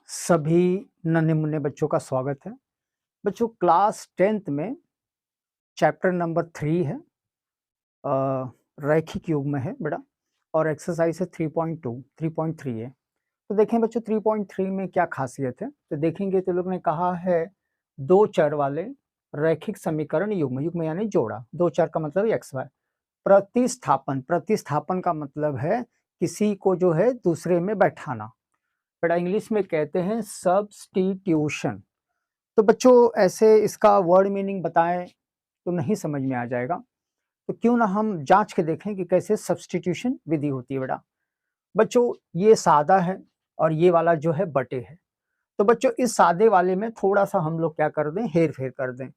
सभी नन्हे मुन्ने बच्चों का स्वागत है। बच्चों क्लास 10th में चैप्टर नंबर 3 है, रैखिक युग्म है बेटा, और एक्सरसाइज है 3.3 है। तो देखें बच्चों 3.3 में क्या खासियत है, तो देखेंगे तो लोग ने कहा है दो चर वाले रैखिक समीकरण युग्म, युग्म यानी जोड़ा, दो चर का मतलब एक्स वाई। प्रतिस्थापन, प्रतिस्थापन का मतलब है किसी को जो है दूसरे में बैठाना, बेटा इंग्लिश में कहते हैं सब्स्टिट्यूशन। तो बच्चों ऐसे इसका वर्ड मीनिंग बताएं तो नहीं समझ में आ जाएगा, तो क्यों ना हम जांच के देखें कि कैसे सब्स्टिट्यूशन विधि होती है। बेटा बच्चों ये सादा है और ये वाला जो है बटे है, तो बच्चों इस सादे वाले में थोड़ा सा हम लोग क्या कर दें, हेर फेर कर दें।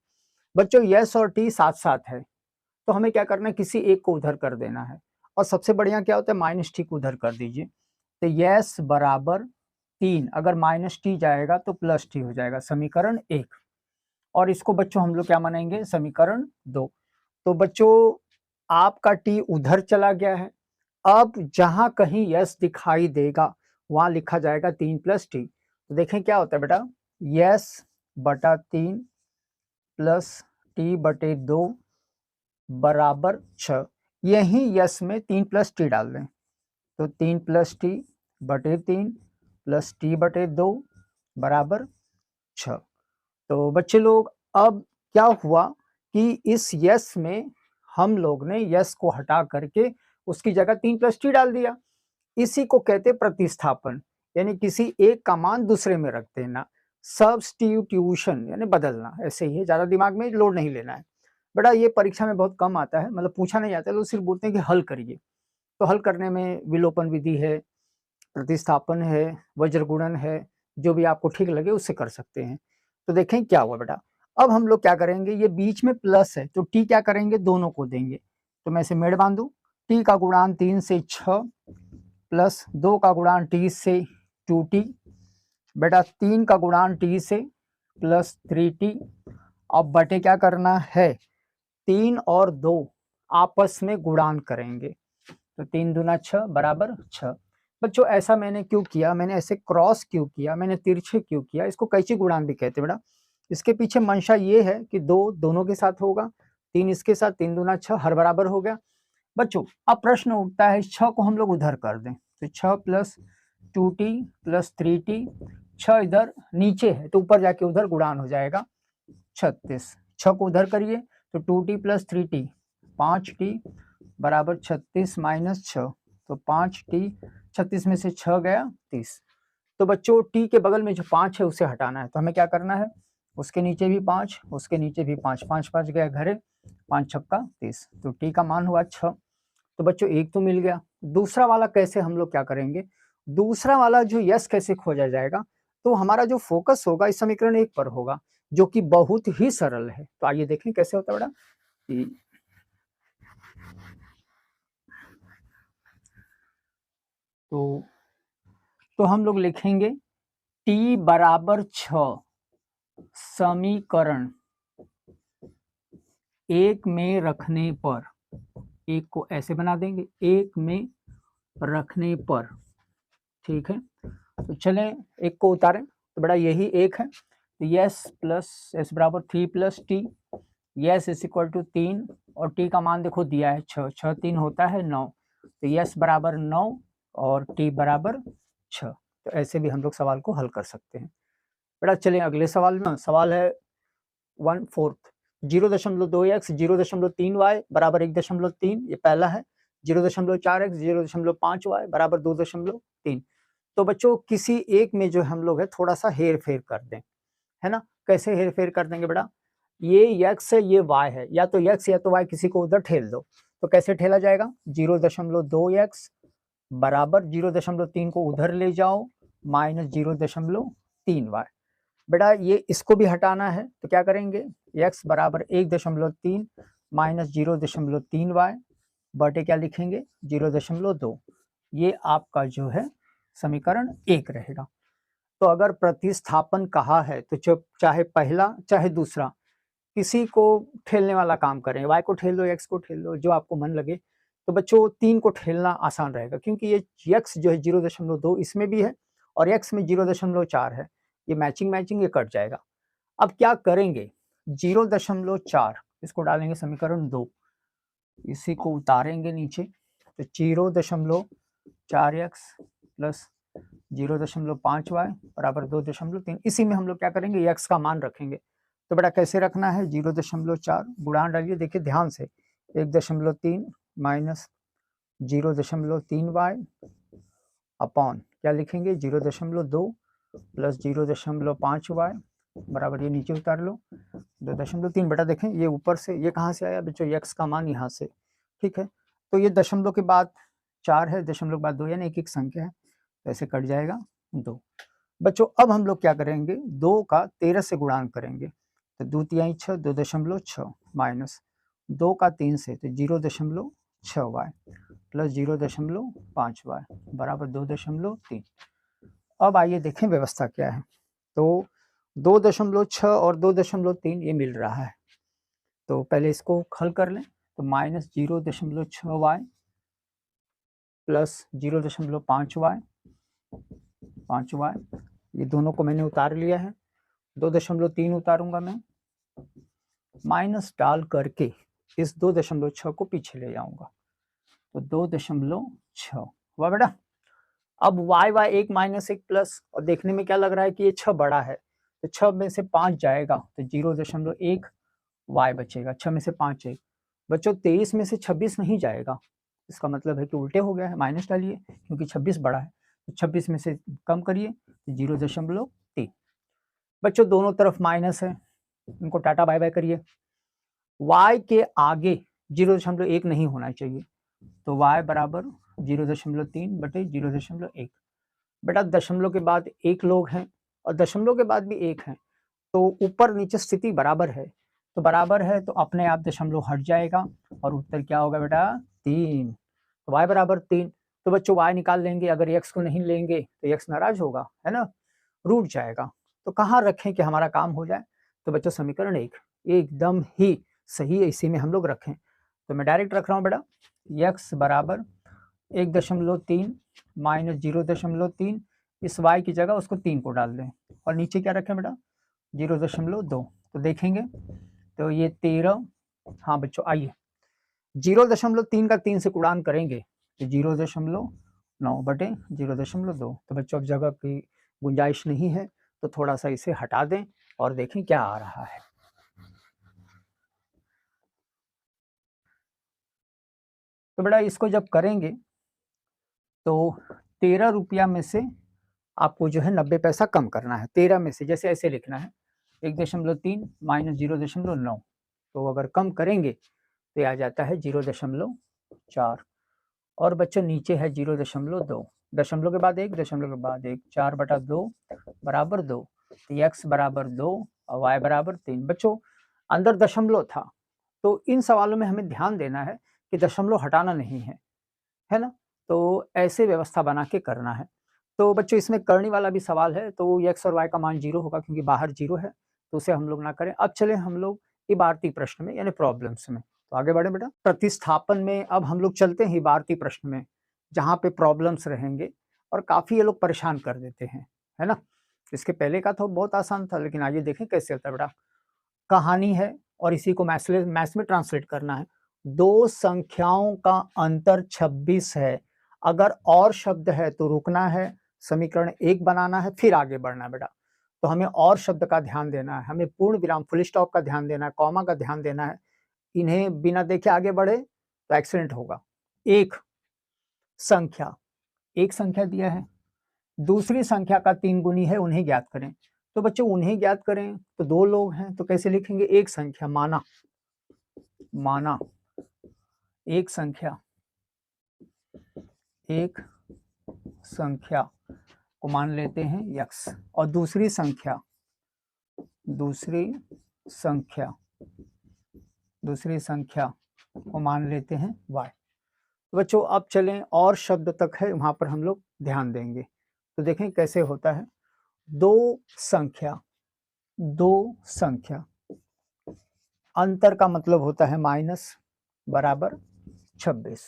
बच्चों यस और टी साथ साथ है, तो हमें क्या करना है, किसी एक को उधर कर देना है। और सबसे बढ़िया क्या होता है, माइनस टी को उधर कर दीजिए। तो यस बराबर 3, अगर माइनस टी जाएगा तो प्लस टी हो जाएगा, समीकरण 1। और इसको बच्चों हम लोग क्या मानेंगे, समीकरण 2। तो बच्चों आपका टी उधर चला गया है, अब जहां कहीं यस दिखाई देगा वहां लिखा जाएगा 3 प्लस टी। तो देखें क्या होता है बेटा, यस बटा 3 प्लस टी बटे 2 बराबर 6। यही यस में 3 प्लस टी डाल दें, तो 3 प्लस टी बटे 3 प्लस टी बटे 2 बराबर 6। तो बच्चे लोग अब क्या हुआ कि इस यस में हम लोग ने यस को हटा करके उसकी जगह 3 प्लस टी डाल दिया। इसी को कहते प्रतिस्थापन, यानी किसी एक का मान दूसरे में रख देना, सब्स्टिट्यूशन यानी बदलना। ऐसे ही है, ज्यादा दिमाग में लोड नहीं लेना है। बेटा ये परीक्षा में बहुत कम आता है, मतलब पूछा नहीं जाता है, लोग सिर्फ बोलते हैं कि हल करिए। तो हल करने में विलोपन विधि है, प्रतिस्थापन है, वज्र गुणन है, जो भी आपको ठीक लगे उससे कर सकते हैं। तो देखें क्या हुआ बेटा, अब हम लोग क्या करेंगे, ये बीच में प्लस है तो टी क्या करेंगे, दोनों को देंगे। तो मैं इसे मेड़ बांधू, टी का गुणान 3 से 6 प्लस 2 का गुणान टी से 2t, बेटा 3 का गुणान टी से प्लस 3t। अब बटे क्या करना है, 3 और 2 आपस में गुणान करेंगे, तो 3 दूना 6 बराबर 6। बच्चों ऐसा मैंने क्यों किया, मैंने ऐसे क्रॉस क्यों किया, मैंने तिरछे क्यों किया, इसको कैची गुणान भी कहते हैं बेटा। इसके पीछे मंशा ये है कि 2 दोनों के साथ होगा, 3 इसके साथ, 3 दूना 6 हर बराबर हो गया। बच्चों अब प्रश्न उठता है, 6 को हम लोग उधर कर दें, तो 6 प्लस 2t प्लस 3t, 6 इधर नीचे है तो ऊपर जाके उधर गुणान हो जाएगा 36। 6 को उधर करिए तो 2t प्लस 3t 5t बराबर 36 माइनस 6, तो 5t, 36 में से 6 गया 30। तो बच्चों टी के बगल में जो 5 है उसे हटाना है, तो हमें क्या करना है, उसके नीचे भी 5, उसके नीचे भी 5, 5 5 गया घरे, 5 छक्का 30, तो टी का मान हुआ 6। तो बच्चों एक तो मिल गया। दूसरा वाला कैसे हम लोग क्या करेंगे, दूसरा वाला जो यस कैसे खोजा जाएगा, तो हमारा जो फोकस होगा इस समीकरण 1 पर होगा, जो कि बहुत ही सरल है। तो आइए देखें कैसे होता है बेटा। तो हम लोग लिखेंगे t बराबर 6 समीकरण 1 में रखने पर, एक को ऐसे बना देंगे, 1 में रखने पर, ठीक है। तो चलें एक को उतारें, तो बड़ा यही एक है, तो यस प्लस एस बराबर 3 plus T, S is equal to 3 और टी का मान देखो दिया है 6, 6 3 होता है 9, तो यस बराबर 9 और टी बराबर 6। तो ऐसे भी हम लोग सवाल को हल कर सकते हैं। बेटा चलिए अगले सवाल में, सवाल है 1/4, 0.2x 0.3y बराबर 1.3, ये पहला है। 0.4x 0.5y बराबर 2.3। तो बच्चों किसी एक में जो हम लोग है थोड़ा सा हेर फेर कर दें, है ना। कैसे हेर फेर कर देंगे बेटा, ये x है ये y है, या तो x या तो y किसी को उधर ठेल दो। तो कैसे ठेला जाएगा, 0.2x बराबर 0.3 को उधर ले जाओ माइनस 0.3y। बेटा ये इसको भी हटाना है, तो क्या करेंगे, x बराबर 1.3 माइनस 0.3y बटे क्या लिखेंगे 0.2। ये आपका जो है समीकरण 1 रहेगा। तो अगर प्रतिस्थापन कहा है तो चाहे पहला चाहे दूसरा किसी को ठेलने वाला काम करें, y को ठेल दो, x को ठेल दो, जो आपको मन लगे। तो बच्चों 3 को ठेलना आसान रहेगा, क्योंकि ये x जो है 0.2 इसमें भी है और x में 0.4 है, ये मैचिंग ये कट जाएगा। अब क्या करेंगे, 0.4 इसको डालेंगे समीकरण 2, इसी को उतारेंगे नीचे, तो 0.4x प्लस 0.5y बराबर 2.3। इसी में हम लोग क्या करेंगे, x का मान रखेंगे। तो बेटा कैसे रखना है, 0.4 गुणान डालिए, देखिए ध्यान से, 1.3 माइनस 0.3y अपॉन क्या लिखेंगे, 0.2 प्लस 0.5y बराबर, ये नीचे उतार लो 2.3। बेटा देखें ये ऊपर से, ये कहाँ से आया बच्चों, x का मान यहाँ से, ठीक है। तो ये दशमलव के बाद 4 है, दशमलव के बाद 2, यानी एक संख्या है, तो ऐसे कट जाएगा 2। बच्चों अब हम लोग क्या करेंगे, 2 का 13 से गुणान करेंगे, तो 2 तिहाई 6, 2.6 माइनस 2 का 3 से, तो 0.6y प्लस 0.5y बराबर 2.3। अब आइए देखें व्यवस्था क्या है, तो 2.6 और 2.3 ये मिल रहा है, तो पहले इसको हल कर लें, तो माइनस 0.6y प्लस 0.5y ये दोनों को मैंने उतार लिया है, 2.3 उतारूंगा मैं, माइनस डाल करके इस 2.6 को पीछे ले जाऊंगा, तो 2.6 हुआ बेटा। अब y 1 माइनस 1 प्लस, और देखने में क्या लग रहा है कि ये 6 बड़ा है, तो 6 में से 5 जाएगा, तो 0.1 y बचेगा, 6 में से 5 जाएगा। बच्चों 23 में से 26 नहीं जाएगा, इसका मतलब है कि उल्टे हो गया है, माइनस डालिए क्योंकि 26 बड़ा है, तो 26 में से कम करिए, 0.3। बच्चों दोनों तरफ माइनस है, इनको टाटा बाय बाय करिए। y के आगे 0.1 नहीं होना चाहिए, तो y बराबर 0.3 बटे 0.1। बेटा दशमलव के बाद एक लोग हैं और दशमलव के बाद भी एक हैं, तो ऊपर नीचे स्थिति बराबर है, तो बराबर है तो अपने आप दशमलव हट जाएगा और उत्तर क्या होगा बेटा, 3। तो y बराबर 3। तो बच्चों y निकाल लेंगे, अगर x को नहीं लेंगे तो x नाराज होगा, है ना, रूठ जाएगा। तो कहाँ रखें कि हमारा काम हो जाए, तो बच्चों समीकरण 1 एकदम ही सही है, इसी में हम लोग रखें। तो मैं डायरेक्ट रख रहा हूँ बेटा, x बराबर 1.3 माइनस 0.3, इस y की जगह उसको 3 को डाल दें, और नीचे क्या रखें बेटा, 0.2। तो देखेंगे तो ये 13, हाँ बच्चों आइए 0.3 का 3 से गुणान करेंगे तो 0.9 बटे 0.2। तो बच्चों अब जगह की गुंजाइश नहीं है, तो थोड़ा सा इसे हटा दें और देखें क्या आ रहा है। तो बेटा इसको जब करेंगे तो 13 रुपया में से आपको जो है 90 पैसा कम करना है, 13 में से, जैसे ऐसे लिखना है 1.3 माइनस 0.9, तो अगर कम करेंगे तो आ जाता है 0.4, और बच्चों नीचे है 0.2, दशमलव के बाद 1, दशमलव के बाद 1, 4/2 बराबर 2, x बराबर 2 और y बराबर 3। बच्चों अंदर दशमलव था, तो इन सवालों में हमें ध्यान देना है कि दशमलव हटाना नहीं है ना, तो ऐसे व्यवस्था बना के करना है। तो बच्चों इसमें करने वाला भी सवाल है, तो x और y का मान 0 होगा क्योंकि बाहर 0 है, तो उसे हम लोग ना करें। अब चले हम लोग इबारती प्रश्न में यानी प्रॉब्लम्स में, तो आगे बढ़े बेटा। प्रतिस्थापन में अब हम लोग चलते हैं इबारती प्रश्न में, जहाँ पे प्रॉब्लम्स रहेंगे और काफी ये लोग परेशान कर देते हैं, है ना। इसके पहले का तो बहुत आसान था, लेकिन आइए देखें कैसे होता है बेटा। कहानी है और इसी को मैथ्स में ट्रांसलेट करना है। दो संख्याओं का अंतर 26 है, अगर और शब्द है तो रुकना है, समीकरण 1 बनाना है, फिर आगे बढ़ना है बेटा। तो हमें और शब्द का ध्यान देना है, हमें पूर्ण विराम फुल स्टॉप का ध्यान देना है, कॉमा का ध्यान देना है। इन्हें बिना देखे आगे बढ़े तो एक्सीडेंट होगा। एक संख्या दिया है, दूसरी संख्या का 3 गुनी है, उन्हें ज्ञात करें। तो बच्चों उन्हें ज्ञात करें तो 2 लोग हैं, तो कैसे लिखेंगे, एक संख्या माना एक संख्या को मान लेते हैं x, और दूसरी संख्या को मान लेते हैं y। तो बच्चों अब चलें और शब्द तक है, वहां पर हम लोग ध्यान देंगे। तो देखें कैसे होता है। दो संख्या अंतर का मतलब होता है माइनस बराबर 26।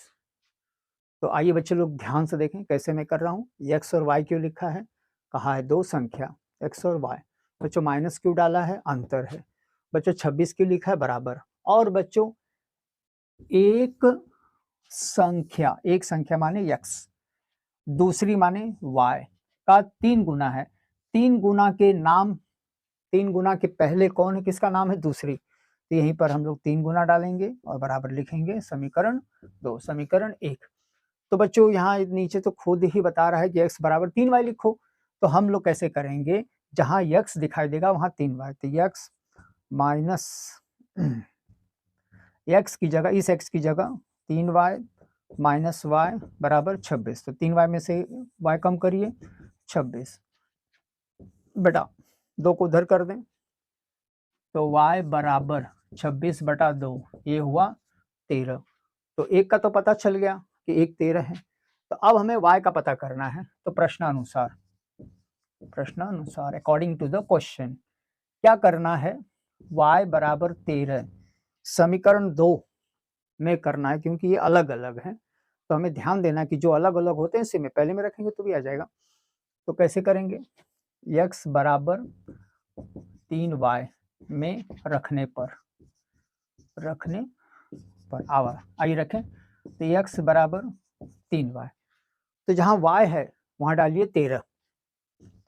तो आइए बच्चे लोग ध्यान से देखें कैसे मैं कर रहा हूं। x और y क्यों लिखा है, कहा है 2 संख्या x और y। बच्चों माइनस क्यों डाला है, अंतर है। बच्चों 26 क्यों लिखा है, बराबर। और बच्चों एक संख्या माने x, दूसरी माने y का 3 गुना है। 3 गुना के नाम, 3 गुना के पहले कौन है, किसका नाम है, दूसरी। तो यहीं पर हम लोग 3 गुना डालेंगे और बराबर लिखेंगे समीकरण 2, समीकरण 1। तो बच्चों यहाँ नीचे तो खुद ही बता रहा है कि x बराबर 3y लिखो। तो हम लोग कैसे करेंगे, जहां x दिखाई देगा वहां 3y, तो x माइनस x की जगह, इस x की जगह 3y माइनस y बराबर 26। तो 3y में से y कम करिए, 26 बेटा 2 को उधर कर दें, तो y बराबर 26/2, ये हुआ 13। तो 1 का तो पता चल गया कि 1 13 है। तो अब हमें y का पता करना है। तो प्रश्नानुसार अकॉर्डिंग टू द क्वेश्चन क्या करना है, y बराबर 13 समीकरण 2 में करना है, क्योंकि ये अलग अलग है। तो हमें ध्यान देना कि जो अलग अलग होते हैं इसे में पहले में रखेंगे तो भी आ जाएगा। तो कैसे करेंगे, x बराबर 3y में रखने पर आइए रखें। तो x बराबर 3y, तो जहां y है वहां डालिए 13।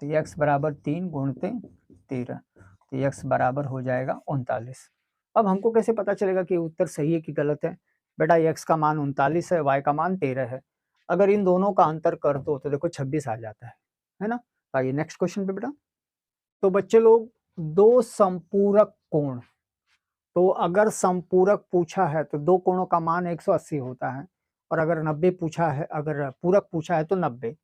तो x बराबर 3 गुणते 13, तो x बराबर हो जाएगा 39। अब हमको कैसे पता चलेगा कि उत्तर सही है कि गलत है, बेटा x का मान 39 है, y का मान 13 है। अगर इन दोनों का अंतर कर दो तो देखो 26 आ जाता है ना। तो आइए नेक्स्ट क्वेश्चन पे बेटा। तो बच्चे लोग, 2 संपूरक कोण, तो अगर संपूरक पूछा है तो 2 कोणों का मान 180 होता है, और अगर 90 पूछा है, अगर पूरक पूछा है तो 90।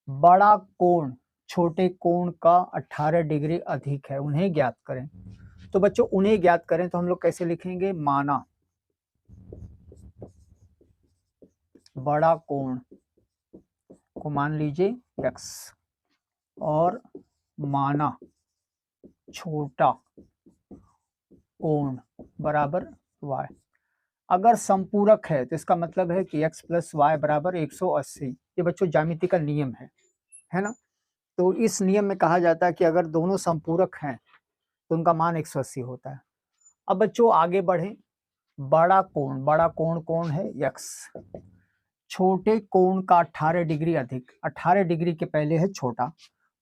बड़ा कोण छोटे कोण का 18 डिग्री अधिक है, उन्हें ज्ञात करें। तो बच्चों उन्हें ज्ञात करें तो हम लोग कैसे लिखेंगे, माना बड़ा कोण को मान लीजिए x और माना छोटा कोण बराबर y। अगर संपूरक है तो इसका मतलब है कि x प्लस वाई बराबर 180। ये बच्चों ज्यामिति का नियम है ना। तो इस नियम में कहा जाता है कि अगर दोनों संपूरक हैं तो उनका मान 180 होता है। अब बच्चों आगे बढ़े, बड़ा कोण कौन है, x, छोटे कोण का 18 डिग्री अधिक, 18 डिग्री के पहले है छोटा,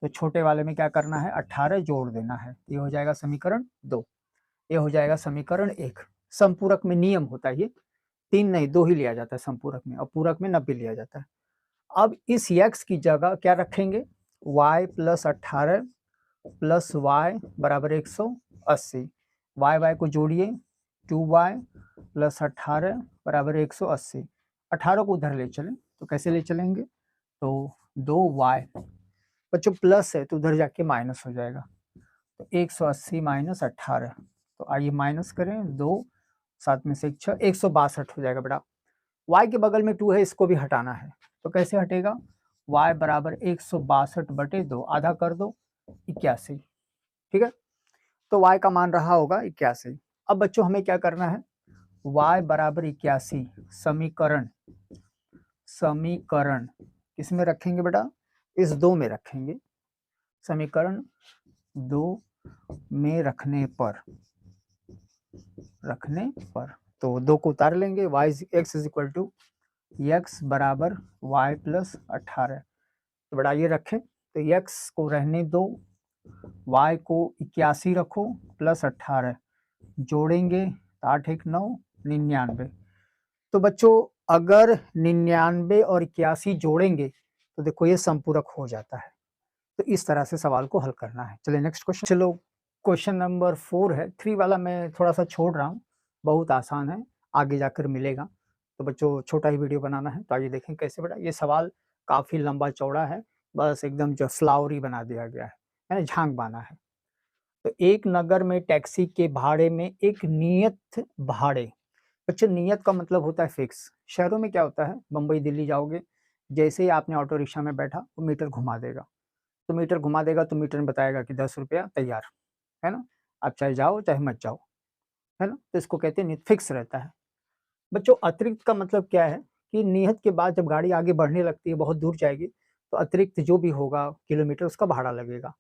तो छोटे वाले में क्या करना है, 18 जोड़ देना है। ये हो जाएगा समीकरण 2, ये हो जाएगा समीकरण 1। संपूरक में नियम होता है, ये 3 नहीं 2 ही लिया जाता है संपूरक में, और पूरक में 90 लिया जाता है। अब इस x की जगह क्या रखेंगे, y प्लस 18 प्लस y बराबर 180। y को जोड़िए, 2y प्लस 18 बराबर 180। 18 को उधर ले चलें, तो कैसे ले चलेंगे, तो 2y, बच्चों प्लस है तो उधर जाके माइनस हो जाएगा। तो 180 माइनस 18, तो आइए माइनस करें, 2 7 में से 1 6, 162 हो जाएगा बेटा। y के बगल में 2 है, इसको भी हटाना है, तो कैसे हटेगा, y बराबर 162/2, आधा कर दो 81, ठीक है। तो y का मान रहा होगा 81। अब बच्चों हमें क्या करना है, y बराबर 81 समीकरण किस में रखेंगे बेटा, इस 2 में रखेंगे, समीकरण 2 में रखने पर तो 2 को उतार लेंगे, x is equal to x बराबर y प्लस 18। तो बेटा ये रखें, तो x को रहने दो, y को 81 रखो प्लस 18, जोड़ेंगे 8 1 9 99। तो बच्चों अगर 99 और 81 जोड़ेंगे तो देखो ये संपूरक हो जाता है। तो इस तरह से सवाल को हल करना है। चलिए नेक्स्ट क्वेश्चन। चलो क्वेश्चन नंबर 4 है, 3 वाला मैं थोड़ा सा छोड़ रहा हूँ, बहुत आसान है, आगे जाकर मिलेगा। तो बच्चों छोटा ही वीडियो बनाना है। तो आइए देखें कैसे बेटा, ये सवाल काफी लंबा चौड़ा है, बस एकदम जो फ्लावरी बना दिया गया है ना, झांक बाना है। तो एक नगर में टैक्सी के भाड़े में एक नियत भाड़े, बच्चों नियत का मतलब होता है फिक्स। शहरों में क्या होता है, मुंबई दिल्ली जाओगे, जैसे ही आपने ऑटो रिक्शा में बैठा वो मीटर घुमा देगा, तो मीटर घुमा देगा तो मीटर में बताएगा कि 10 रुपया तैयार, है ना, आप चाहे जाओ चाहे मत जाओ, है ना। तो इसको कहते हैं नियत, फिक्स रहता है। बच्चों अतिरिक्त का मतलब क्या है कि नियत के बाद जब गाड़ी आगे बढ़ने लगती है, बहुत दूर जाएगी, तो अतिरिक्त जो भी होगा किलोमीटर उसका भाड़ा लगेगा,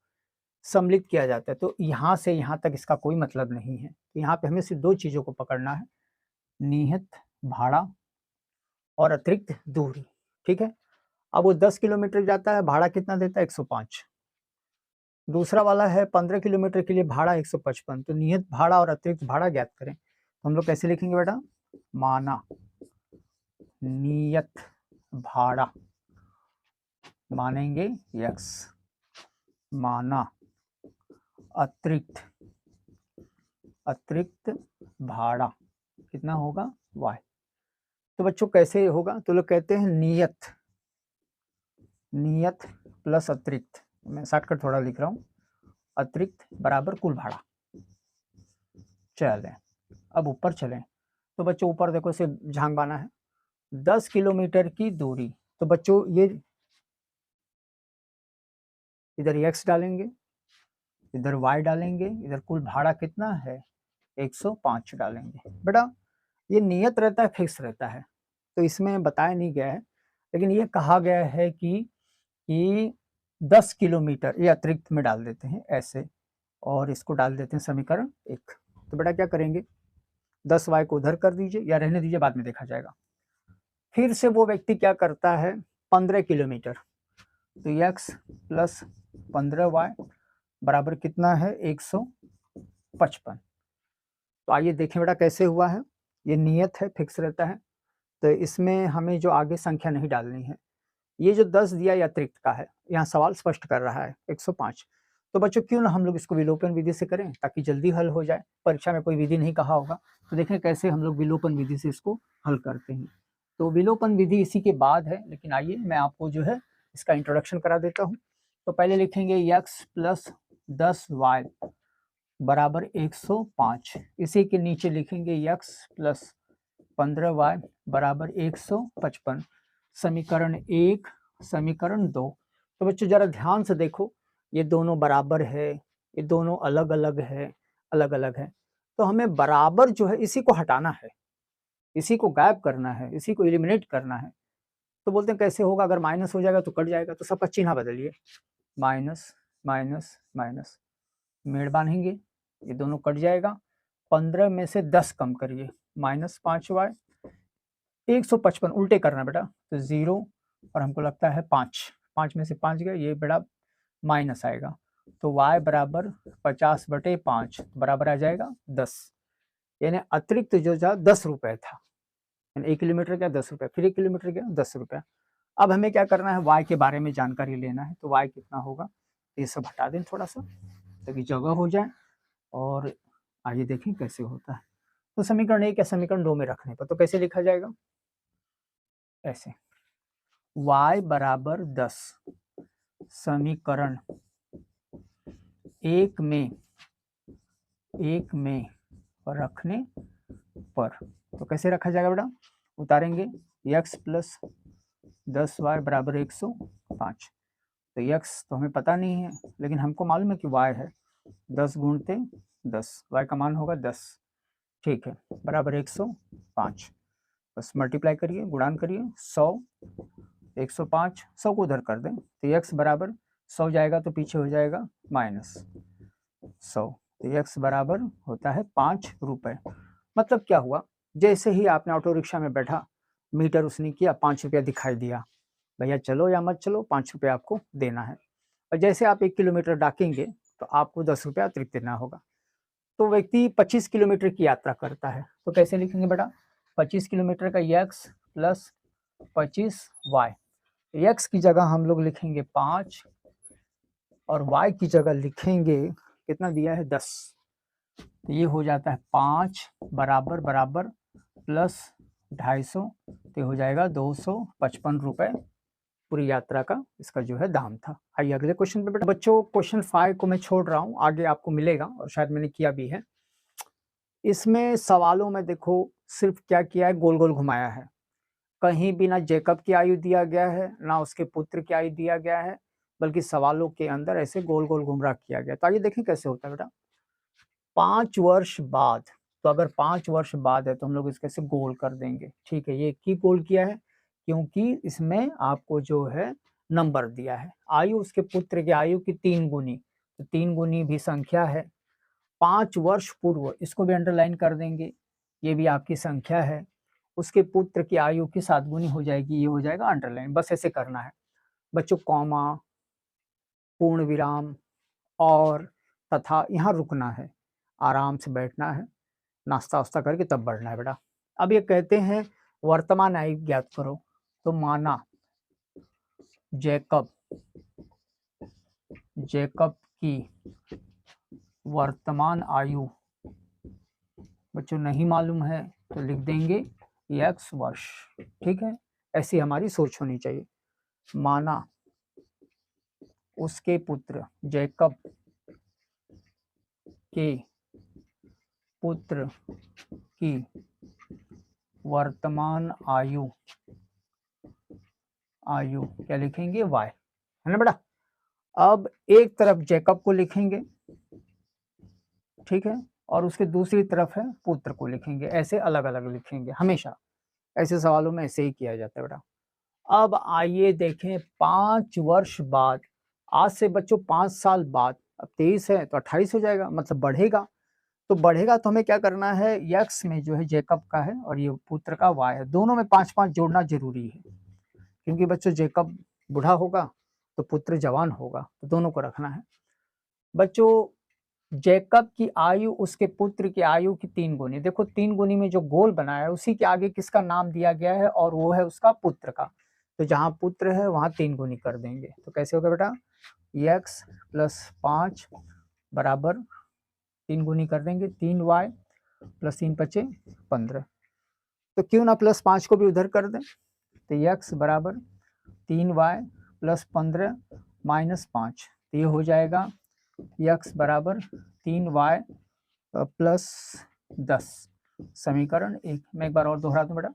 सम्मिलित किया जाता है। तो यहाँ से यहाँ तक इसका कोई मतलब नहीं है। तो यहाँ पे हमें सिर्फ 2 चीज़ों को पकड़ना है, निहित भाड़ा और अतिरिक्त दूरी, ठीक है? अब वो 10 किलोमीटर जाता है, भाड़ा कितना देता है? 105। दूसरा वाला है 15 किलोमीटर के लिए भाड़ा 155। तो नियत भाड़ा और अतिरिक्त भाड़ा ज्ञात करें। तो हम लोग कैसे लिखेंगे बेटा? माना नियत भाड़ा मानेंगे x, माना अतिरिक्त भाड़ा कितना होगा? y। तो बच्चों कैसे होगा? तो लोग कहते हैं नियत प्लस अतिरिक्त, मैं शॉर्टकट थोड़ा लिख रहा हूँ, अतिरिक्त बराबर कुल भाड़ा। चलें अब ऊपर चलें। तो बच्चों ऊपर देखो इसे झांकवाना है, 10 किलोमीटर की दूरी। तो बच्चों ये इधर x डालेंगे, इधर y डालेंगे, इधर कुल भाड़ा कितना है? 105 डालेंगे। बेटा ये नियत रहता है, फिक्स रहता है, तो इसमें बताया नहीं गया है, लेकिन ये कहा गया है कि 10 किलोमीटर ये अतिरिक्त में डाल देते हैं ऐसे, और इसको डाल देते हैं समीकरण 1। तो बेटा क्या करेंगे? 10y को उधर कर दीजिए या रहने दीजिए, बाद में देखा जाएगा। फिर से वो व्यक्ति क्या करता है? 15 किलोमीटर। तो x प्लस 15y बराबर कितना है? 155। तो आइए देखें बेटा कैसे हुआ है। ये नियत है, फिक्स रहता है, तो इसमें हमें जो आगे संख्या नहीं डालनी है। ये जो 10 दिया ये अतिरिक्त का है, यहाँ सवाल स्पष्ट कर रहा है 105। तो बच्चों क्यों ना हम लोग इसको विलोपन विधि से करें ताकि जल्दी हल हो जाए। परीक्षा में कोई विधि नहीं कहा होगा, तो देखें कैसे हम लोग विलोपन विधि से इसको हल करते हैं। तो विलोपन विधि इसी के बाद है, लेकिन आइए मैं आपको जो है इसका इंट्रोडक्शन करा देता हूँ। तो पहले लिखेंगे x प्लस 10y बराबर 105। इसी के नीचे लिखेंगे x प्लस 15y बराबर 155। समीकरण 1, समीकरण 2। तो बच्चों जरा ध्यान से देखो, ये दोनों बराबर है, ये दोनों अलग अलग है, अलग अलग है। तो हमें बराबर जो है इसी को हटाना है, इसी को गायब करना है, इसी को एलिमिनेट करना है। तो बोलते हैं कैसे होगा? अगर माइनस हो जाएगा तो कट जाएगा, तो सबका चिन्ह बदलिए, माइनस माइनस माइनस, मेड़ बांधेंगे, ये दोनों कट जाएगा। 15 में से 10 कम करिए, माइनस 5y, 155 उल्टे करना बेटा, तो 0 और हमको लगता है 5 में से 5 गया, ये बेटा माइनस आएगा। तो y बराबर 50/5 बराबर आ जाएगा 10। यानी अतिरिक्त जो था 10 रुपये था, यानी 1 किलोमीटर क्या 10 रुपये, फिर 1 किलोमीटर क्या 10 रुपये। अब हमें क्या करना है? y के बारे में जानकारी लेना है। तो y कितना होगा? ये सब हटा दें थोड़ा सा ताकि जगह हो जाए, और आइए देखें कैसे होता है। तो समीकरण 1 या समीकरण 2 में रखने पर तो कैसे लिखा जाएगा? ऐसे, y बराबर 10 समीकरण 1 में रखने पर तो कैसे रखा जाएगा बेटा? उतारेंगे, x प्लस 10y बराबर 105। तो x तो हमें पता नहीं है, लेकिन हमको मालूम है कि y है 10 गुणते 10, y का मान होगा 10, ठीक है, बराबर 105। बस मल्टीप्लाई करिए, गुणान करिए, 100 105, 100 को उधर कर दें, तो x बराबर 100 जाएगा तो पीछे हो जाएगा माइनस 100। तो x बराबर होता है 5 रुपये। मतलब क्या हुआ? जैसे ही आपने ऑटो रिक्शा में बैठा, मीटर उसने किया, 5 रुपया दिखाई दिया, भैया चलो या मत चलो 5 रुपया आपको देना है। और जैसे आप 1 किलोमीटर डाकेंगे तो आपको 10 रुपया अतिरिक्त देना होगा। तो व्यक्ति 25 किलोमीटर की यात्रा करता है, तो कैसे लिखेंगे बेटा? 25 किलोमीटर का x प्लस 25y। x की जगह हम लोग लिखेंगे 5 और y की जगह लिखेंगे कितना दिया है? 10। तो ये हो जाता है 5 बराबर बराबर प्लस 250, तो हो जाएगा 255 रुपये पूरी यात्रा का इसका जो है दाम था। आइए अगले क्वेश्चन पे बेटा। बच्चों क्वेश्चन 5 को मैं छोड़ रहा हूँ, आगे आपको मिलेगा और शायद मैंने किया भी है। इसमें सवालों में देखो सिर्फ क्या किया है? गोल गोल घुमाया है। कहीं भी ना जेकब की आयु दिया गया है, ना उसके पुत्र की आयु दिया गया है, बल्कि सवालों के अंदर ऐसे गोल गोल घुमरा किया गया। तो आइए देखें कैसे होता है बेटा। 5 वर्ष बाद, तो अगर 5 वर्ष बाद है तो हम लोग इसके से गोल कर देंगे, ठीक है। ये की गोल किया है क्योंकि इसमें आपको जो है नंबर दिया है, आयु उसके पुत्र की आयु की 3 गुनी, तो 3 गुनी भी संख्या है। 5 वर्ष पूर्व, इसको भी अंडरलाइन कर देंगे, ये भी आपकी संख्या है। उसके पुत्र की आयु की 7 गुनी हो जाएगी, ये हो जाएगा अंडरलाइन। बस ऐसे करना है बच्चों, कॉमा, पूर्ण विराम और तथा, यहाँ रुकना है, आराम से बैठना है, नाश्ता वास्ता करके तब बढ़ना है बेटा। अब ये कहते हैं वर्तमान आयु ज्ञात करो, तो माना जैकब की वर्तमान आयु बच्चों नहीं मालूम है तो लिख देंगे x वर्ष, ठीक है। ऐसी हमारी सोच होनी चाहिए। माना उसके पुत्र जैकब के पुत्र की वर्तमान आयु क्या लिखेंगे, y, है ना बेटा। अब एक तरफ जैकब को लिखेंगे, ठीक है, और उसके दूसरी तरफ है पुत्र को लिखेंगे, ऐसे अलग अलग लिखेंगे। हमेशा ऐसे सवालों में ऐसे ही किया जाता है बेटा। अब आइए देखें 5 वर्ष बाद, आज से बच्चों 5 साल बाद, अब 23 है तो 28 हो जाएगा, मतलब बढ़ेगा। तो बढ़ेगा तो हमें क्या करना है, यक्स में जो है जैकब का है और ये पुत्र का वाई है, दोनों में 5-5 जोड़ना जरूरी है, क्योंकि बच्चों जैकब बूढ़ा होगा तो पुत्र जवान होगा, तो दोनों को रखना है। बच्चों जैकब की आयु उसके पुत्र की आयु की 3 गुनी, देखो 3 गुनी में जो गोल बनाया है उसी के आगे किसका नाम दिया गया है, और वो है उसका पुत्र का। तो जहां पुत्र है वहां 3 गुनी कर देंगे, तो कैसे होगा बेटा, x प्लस 5 बराबर 3 गुनी कर देंगे, 3y प्लस 3 × 5 = 15। तो क्यों ना प्लस 5 को भी उधर कर दें, तो x बराबर 3y प्लस 15 माइनस 5, तो ये हो जाएगा x बराबर 3y प्लस 10, समीकरण 1। मैं एक बार और दोहरा दूं बेटा।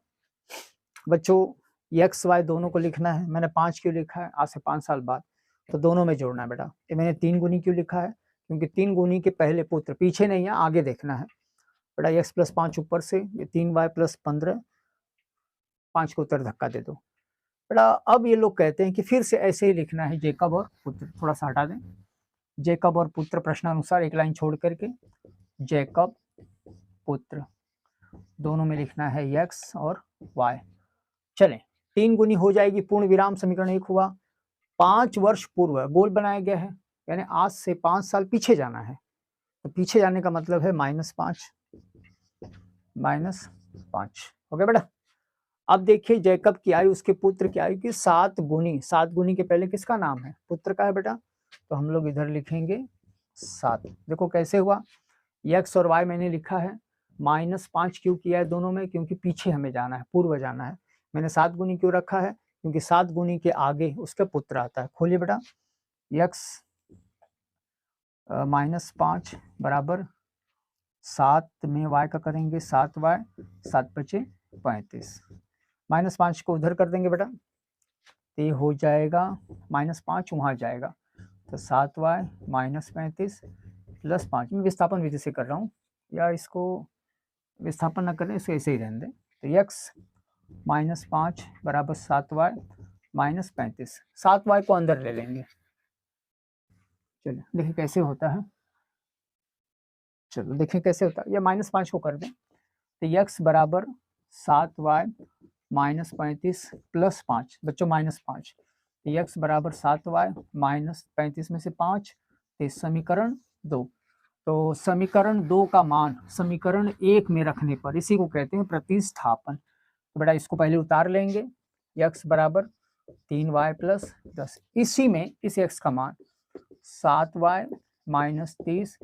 बच्चों x y दोनों को लिखना है, मैंने 5 क्यों लिखा है, आज से 5 साल बाद, तो दोनों में जोड़ना है बेटा। ये मैंने 3 गुनी क्यों लिखा है, क्योंकि 3 गुनी के पहले पुत्र, पीछे नहीं है आगे देखना है बेटा। x प्लस 5 ऊपर से, ये 3y प्लस 15, 5 को उत्तर धक्का दे दो बेटा। अब ये लोग कहते हैं कि फिर से ऐसे ही लिखना है जैकब और पुत्र, थोड़ा सा हटा दें, जैकब और पुत्र प्रश्नानुसार एक लाइन छोड़ करके, जैकब पुत्र दोनों में लिखना है x और y। चलें 3 गुनी हो जाएगी, पूर्ण विराम, समीकरण 1 हुआ। 5 वर्ष पूर्व गोल बनाया गया है, यानी आज से 5 साल पीछे जाना है, तो पीछे जाने का मतलब है -5 हो गया बेटा। अब देखिए जैकब की आयु उसके पुत्र की आयु की 7 गुनी, 7 गुनी के पहले किसका नाम है, पुत्र का है बेटा, तो हम लोग इधर लिखेंगे 7। देखो कैसे हुआ, x और y मैंने लिखा है, -5 क्यों किया है दोनों में, क्योंकि पीछे हमें जाना है, पूर्व जाना है। मैंने 7 गुनी क्यों रखा है, क्योंकि 7 गुनी के आगे उसका पुत्र आता है। खोलिए बेटा, x -5 बराबर 7 में y का करेंगे 7y, 7 × 5 = 35, -5 को उधर कर देंगे बेटा, तो ये हो जाएगा -5 वहाँ जाएगा, तो 7y -35 प्लस 5, मैं विस्थापन विधि से कर रहा हूँ, या इसको विस्थापन न करें, इसको ऐसे ही रहने दें। तो x -5 बराबर 7y -35, 7y को अंदर ले लेंगे। चलो देखिए कैसे होता है, चलो देखिए कैसे होता है, या -5 को कर दें, तो x बराबर 7y -35 प्लस 5, बच्चों -5, तो x बराबर 7y -35 में से 5, तो समीकरण 2। तो समीकरण 2 का मान समीकरण 1 में रखने पर, इसी को कहते हैं प्रतिस्थापन। तो बेटा इसको पहले उतार लेंगे, x बराबर 3y प्लस 10, इसी में इस x का मान 7y -30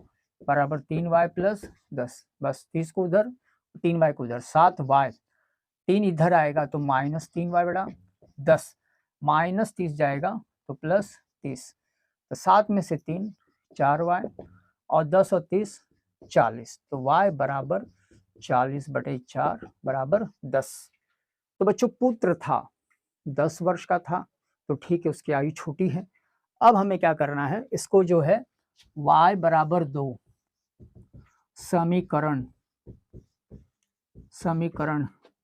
बराबर 3y प्लस 10, बस 30 को उधर 3y को उधर, 7y 3 इधर आएगा तो -3y बेटा, 10 -30 जाएगा तो +30, तो 7 में से 3 4y और 10 और 30 40, तो y बराबर 40/4 बराबर 10। तो बच्चों पुत्र था 10 वर्ष का था, तो ठीक है उसकी आयु छोटी है। अब हमें क्या करना है, इसको जो है y बराबर 2 समीकरण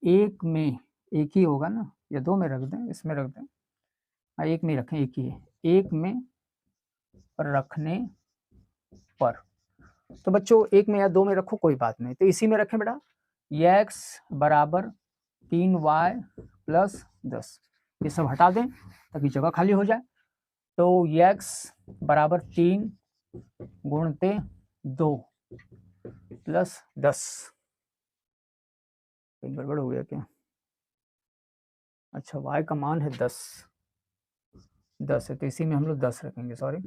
1 में, एक ही होगा ना, या 2 में रख दें, इसमें रख दें, हाँ, एक में रखें, एक ही है, एक में रखने पर। तो बच्चों एक में या दो में रखो कोई बात नहीं, तो इसी में रखें बेटा, x बराबर 3y प्लस 10, ये सब हटा दें ताकि जगह खाली हो जाए। तो x बराबर 3 गुणते 2 प्लस 10, कहीं गड़बड़ हो गया क्या? अच्छा, y का मान है 10 है, तो इसी में हम लोग 10 रखेंगे, सॉरी।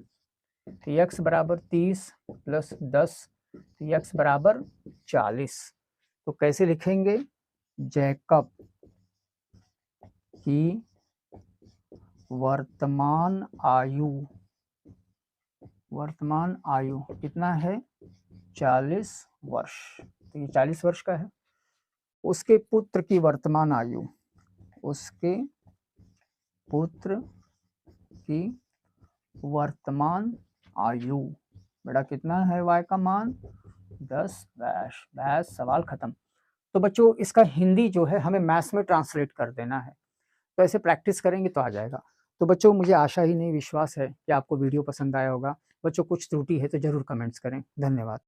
तो x बराबर 30 प्लस 10, तो x बराबर 40। तो कैसे लिखेंगे? जैकब की वर्तमान आयु कितना है? 40 वर्ष। तो ये 40 वर्ष का है। उसके पुत्र की वर्तमान आयु, उसके पुत्र की वर्तमान आयु बेटा कितना है? y का मान 10। बस सवाल खत्म। तो बच्चों इसका हिंदी जो है हमें मैथ्स में ट्रांसलेट कर देना है, तो ऐसे प्रैक्टिस करेंगे तो आ जाएगा। तो बच्चों मुझे आशा ही नहीं विश्वास है कि आपको वीडियो पसंद आया होगा। बच्चों कुछ त्रुटि है तो जरूर कमेंट्स करें। धन्यवाद।